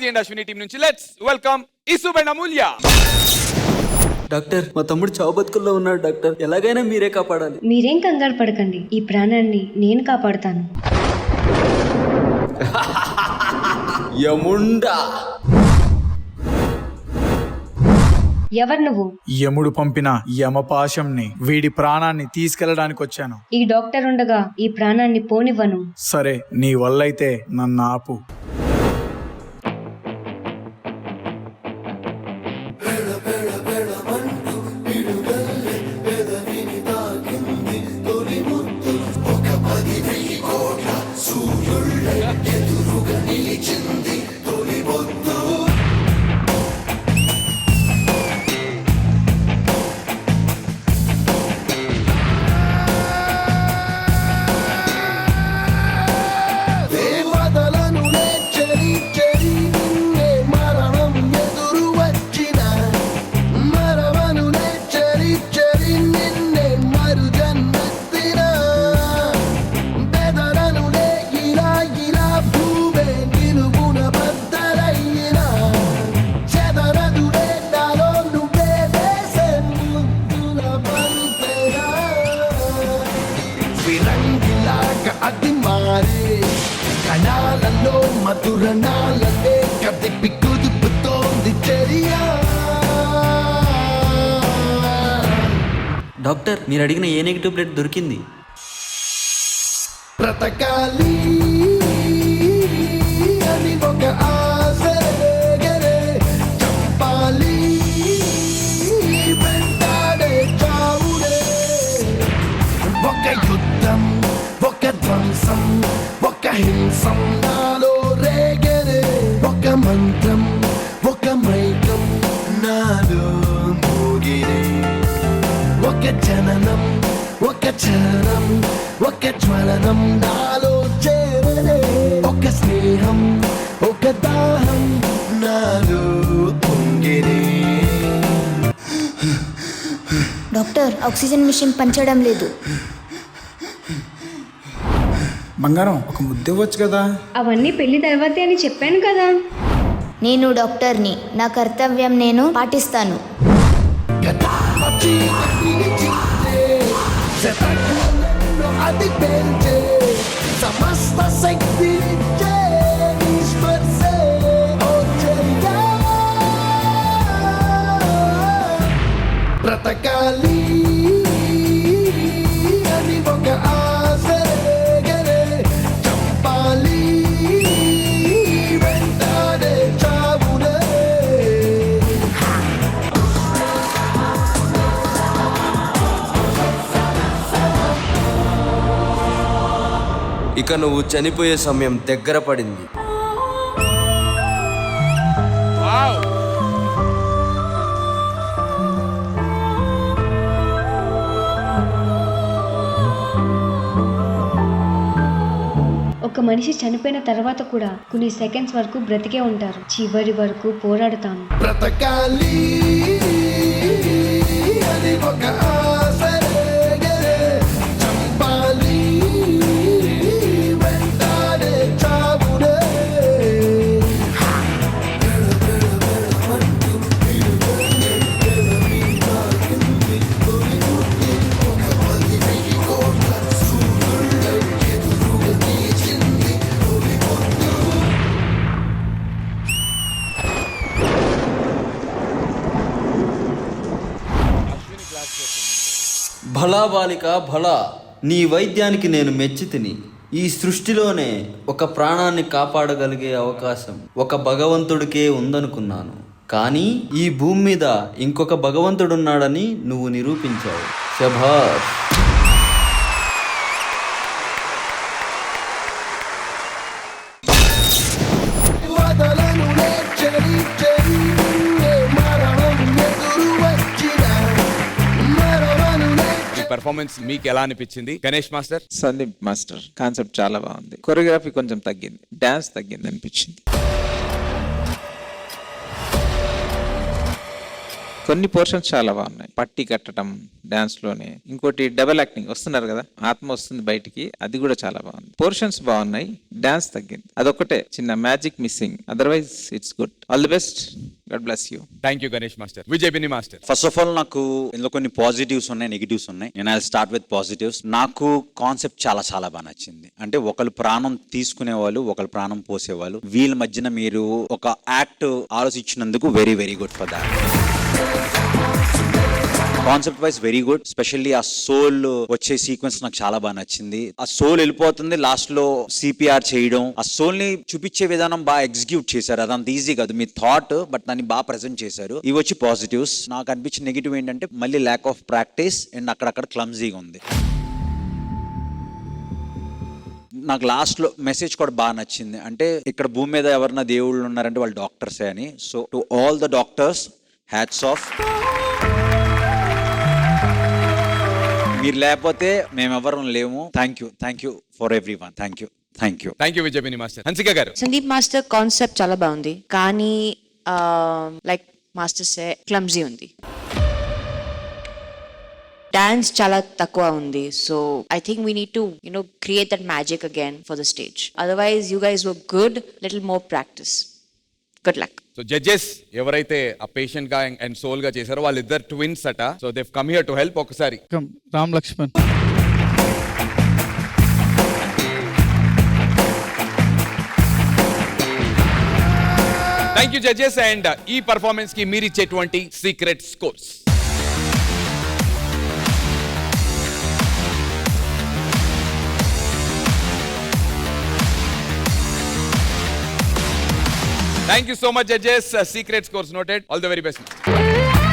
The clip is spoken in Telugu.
భారతి అండ్ అశ్విని టీం నుంచి let's welcome Isub and Amulya. Doctor, మా తమ్ముడు చావు బతుకుల్లో ఉన్నాడు డాక్టర్, ఎలాగైనా మీరే కాపాడాలి. మీరేం కంగారు పడకండి, ఈ ప్రాణాన్ని నేను కాపాడుతాను. యముండా, ఎవరు నువ్వు? యముడు పంపిన యమపాశంని, వీడి ప్రాణాన్ని తీసుకెళ్లడానికి వచ్చాను. ఈ డాక్టర్ ఉండగా ఈ ప్రాణాన్ని పోనివ్వను. సరే, నీ వల్లైతే నన్ను ఆపు. కణాలలో మధురణాలే కదిపి కుదుపుతోంది చర్య. డాక్టర్, మీరు అడిగిన ఏ నెగిటివ్ బ్లడ్ దొరికింది. బ్రతకాలి అని ఒక ఆశ రేగరే, చంపాలి వెంటాడే చావుడే. ఒక యుద్ధం, ఒక ధ్వంసం, ఒక హింసం నాలో రేగరే. ఒక మంత్రం, ఒక మైకం నాలో మోగిరే. ఒక జననం, ఒక చరణం, ఒక జ్వలనం నాలో చేరలే. ఒక స్నేహం, ఒక దాహం నాలో పొంగిరే. డాక్టర్, ఆక్సిజన్ మిషన్ పనిచేయడం లేదు. బంగారం, ఒక ముద్ద ఇవ్వచ్చు కదా. అవన్నీ పెళ్లి తర్వాతే అని చెప్పాను కదా. నేను డాక్టర్ని, నా కర్తవ్యం నేను పాటిస్తాను. అది పెంచే సమస్త శక్తి బ్రతకాలి అని ఒక ఆశ రేగరే, చంపాలి వెంటాడే చావునే. ఇక నువ్వు చనిపోయే సమయం దగ్గర పడింది. ఒక మనిషి చనిపోయిన తర్వాత కూడా కొన్ని సెకండ్స్ వరకు బ్రతికే ఉంటారు. చివరి వరకు పోరాడుతాను. బ్రతకాలి అని ఒక ఆశ రేగరే, చంపాలి వెంటాడే చావునే. భలా బాలిక భలా, నీ వైద్యానికి నేను మెచ్చితిని. ఈ సృష్టిలోనే ఒక ప్రాణాన్ని కాపాడగలిగే అవకాశం ఒక భగవంతుడికే ఉందనుకున్నాను. కానీ ఈ భూమి మీద ఇంకొక భగవంతుడున్నాడని నువ్వు నిరూపించావు. శభాష్. పెర్ఫార్మెన్స్ మీకు ఎలా అనిపించింది Ganesh master? Sandeep master concept చాలా బాగుంది. కొరియోగ్రఫీ కొంచెం తగ్గింది, డాన్స్ తగ్గింది అనిపించింది. కొన్ని పోర్షన్స్ చాలా బాగున్నాయి. పట్టి కట్టడం డాన్స్ లోనే, ఇంకోటి డబల్ యాక్టింగ్ వస్తున్నారు కదా, ఆత్మ వస్తుంది బయటికి, అది కూడా చాలా బాగుంది. పోర్షన్స్ బాగున్నాయి, డాన్స్ తగ్గింది, అదొకటే చిన్న magic missing. Otherwise it's good. All the best. God bless you. Thank you Ganesh master. Vijay Bini master. First of all నాకు ఇందులో కొన్ని పాజిటివ్స్ ఉన్నాయి, నెగిటివ్స్ ఉన్నాయి. నేను ఐ స్టార్ట్ విత్ పాజిటివ్స్. నాకు కాన్సెప్ట్ చాలా చాలా బాగా నచ్చింది. అంటే ఒకళ్ళు ప్రాణం తీసుకునే వాళ్ళు, ఒకళ్ళు ప్రాణం పోసేవాళ్ళు, వీళ్ళ మధ్యన మీరు ఒక యాక్ట్ ఆలోచించినందుకు very very good for that. Concept wise very good. Specially ఆ సోల్ వచ్చే సీక్వెన్స్ నాకు చాలా బాగా నచ్చింది. ఆ సోల్ వెళ్ళిపోతుంది, లాస్ట్ లో సిపిఆర్ చేయడం, ఆ సోల్ ని చూపించే విధానం బాగా ఎగ్జిక్యూట్ చేశారు. అదంత ఈజీ కాదు, మీ థాట్, బట్ దాన్ని బాగా ప్రెజెంట్ చేశారు. ఇవి వచ్చి పాజిటివ్స్. నాకు అనిపించిన నెగిటివ్ ఏంటంటే మళ్ళీ ల్యాక్ ఆఫ్ ప్రాక్టీస్ అండ్ అక్కడక్కడ క్లమ్జీగా ఉంది. నాకు లాస్ట్ లో మెసేజ్ కూడా బాగా నచ్చింది. అంటే ఇక్కడ భూమి మీద ఎవరన్నా దేవుళ్ళు ఉన్నారంటే వాళ్ళు డాక్టర్సే అని. So to all the doctors, hats off. మీరు లేకపోతే మేమెవరం లేము. Thank you for everyone. Thank you Vijay Bini master. Hansika garu. Sandeep master concept చాలా బాగుంది, కానీ లైక్ మాస్టర్ సే క్లమ్జీ ఉంది. డాన్స్ చాలా తక్కువ ఉంది. So I think we need to create that magic again for the stage. Otherwise you guys were good, little more practice. Good luck. So judges ఎవరైతే ఆ పేషెంట్ గా అండ్ సోల్ గా చేశారో వాళ్ళిద్దరు ట్విన్స్ అట. So they come here to help. ఒకసారి Ram Lakshman. Thank you judges. And ఈ పర్ఫార్మెన్స్ కి మీరు ఇచ్చేటువంటి secret scores. Thank you so much, judges. Secret scores noted. All the very best.